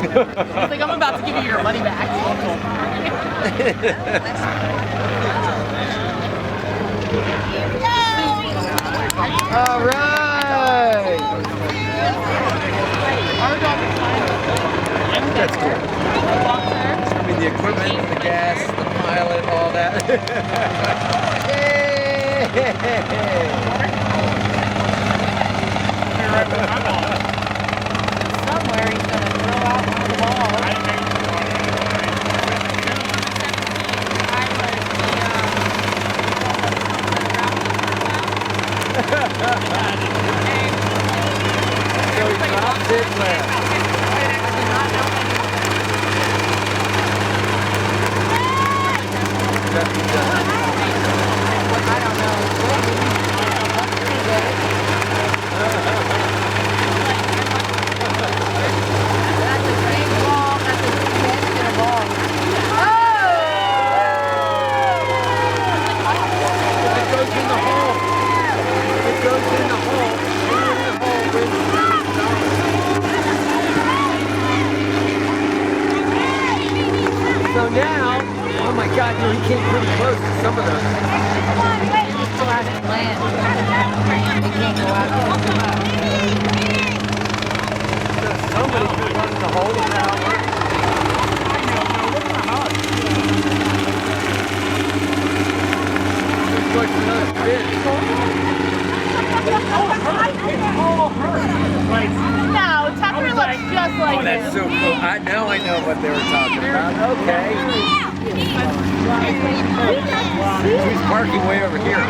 He's like, I'm about to give you your money back. All right. That's cool. I mean, the equipment, the gas, the pilot, all that. Somewhere he's gonna throw out one of the balls. So he drops it left. I don't know. That's a big ball. That's a big head in a ball. It goes in the hole. It goes in the hole. So now, oh my God, dude, he came pretty close to some of those. He still hasn't landed. They can't go out So somebody could run the hole now. Looks like another fish. No, Tucker looks just like Oh, that's so cool. Now I know what they were talking about. Okay. He's parking way over here.